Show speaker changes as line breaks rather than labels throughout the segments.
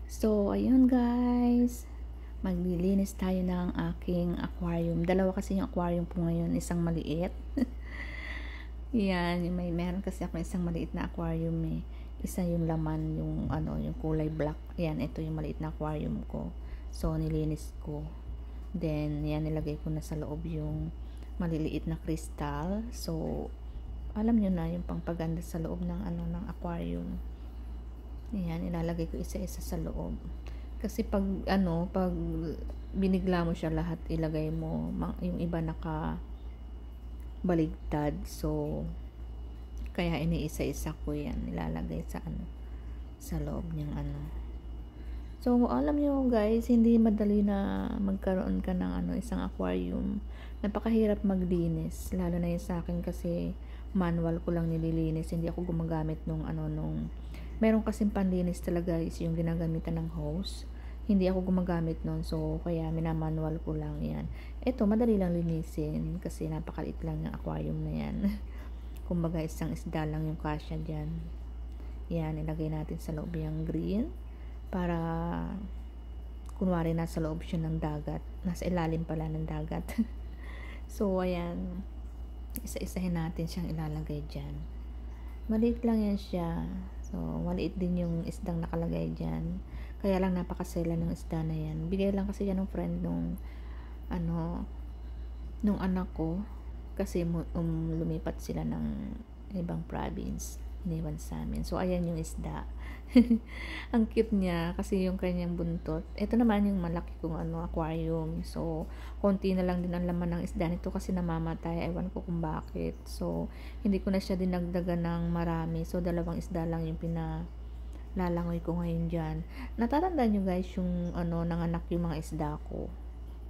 So, ayun guys, maglilinis tayo ng aking aquarium. Dalawa kasi yung aquarium po ngayon, isang maliit. Yan, meron kasi ako isang maliit na aquarium eh. Isa yung laman, yung kulay black. Yan, ito yung maliit na aquarium ko. So, nilinis ko. Then, yan, nilagay ko na sa loob yung maliliit na crystal. So, alam nyo na yung pangpaganda sa loob ng aquarium. Ayan, ilalagay ko isa-isa sa loob. Kasi pag binigla mo siya lahat, ilagay mo, yung iba naka baligtad. So, kaya iniisa-isa ko yan, ilalagay sa loob niyang So, alam niyo guys, hindi madali na magkaroon ka ng isang aquarium. Napakahirap maglinis, lalo na yun sa akin kasi manual ko lang nililinis. Hindi ako gumagamit nung meron kasing panlinis talaga is yung ginagamitan ng hose. Hindi ako gumagamit nun, so kaya minamanual ko lang yan. Ito, madali lang linisin kasi napakaliit lang yung aquarium na yan. Kumbaga isang isda lang yung kasya dyan. Yan, ilagay natin sa loob yung green para kunwari nasa loob siya ng dagat, nasa ilalim pala ng dagat. So ayan, isa-isahin natin siyang ilalagay dyan. Maliit lang yan siya, so maliit din yung isdang nakalagay dyan, kaya lang napakasela ng isda na yan. Bigay lang kasi yan ng friend nung anak ko kasi lumipat sila ng ibang province, iniwan sa amin. So ayan yung isda. Ang cute niya kasi yung kanyang buntot. Ito naman yung malaki kong aquarium. So konti na lang din ang laman ng isda nito kasi namamatay. Ewan ko kung bakit. So hindi ko na siya dinagdagan ng marami. So dalawang isda lang yung pinalalangoy ko ngayon dyan. Natatandaan nyo guys yung nanganak yung mga isda ko.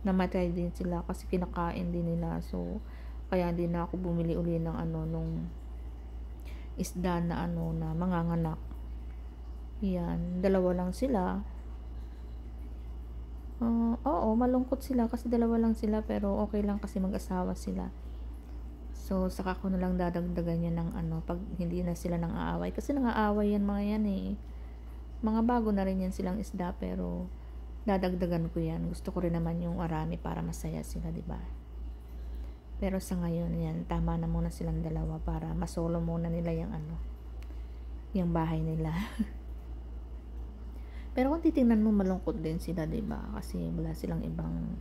Namatay din sila kasi kinakain din nila. So kaya hindi na ako bumili uli ng nung isda na na manganganak. Yan, dalawa lang sila. Oo, malungkot sila kasi dalawa lang sila, pero okay lang kasi mag-asawa sila. So saka ko na lang dadagdagan yan ng pag hindi na sila nang aaway, kasi nang aaway yan mga yan eh. Mga bago na rin yan silang isda, pero dadagdagan ko yan. Gusto ko rin naman yung arami para masaya sila, di ba? Pero sa ngayon yan, tama na muna silang dalawa para masolo muna nila yung bahay nila. Pero kung titingnan mo, malungkot din sila, diba? Kasi wala silang ibang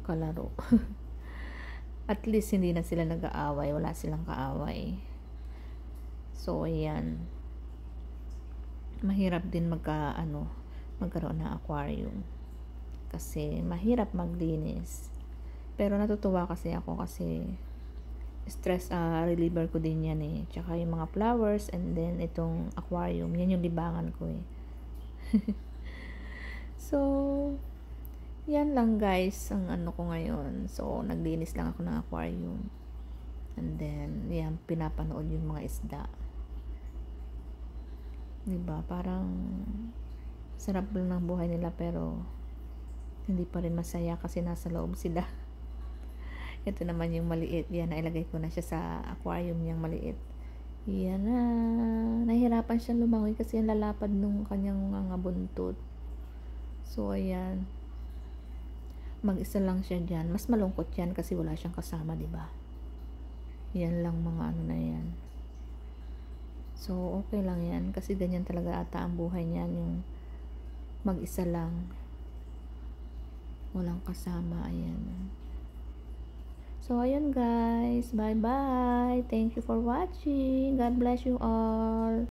kalaro. At least hindi na sila nag-aaway, wala silang kaaway. So ayan, mahirap din magkaroon ng aquarium kasi mahirap maglinis. Pero natutuwa kasi ako kasi stress reliever ko din yan eh. Tsaka yung mga flowers, and then itong aquarium, yan yung libangan ko eh. So yan lang guys ang ko ngayon. So naglinis lang ako ng aquarium, and then yan, pinapanood yung mga isda, diba? Parang sarap lang ng buhay nila, pero hindi pa rin masaya kasi nasa loob sila. Ito naman yung maliit, yan, nailagay ko na siya sa aquarium niyang maliit. Yan na, nahihirapan siya lumangoy kasi ang lalapad nung kanyang mga buntot. So ayan, mag-isa lang siya dyan. Mas malungkot yan kasi wala siyang kasama, diba? Yan lang mga na yan. So okay lang yan kasi ganyan talaga ata ang buhay niyan, yung mag-isa lang, walang kasama. Ayan. So ayun guys, bye bye, thank you for watching, God bless you all.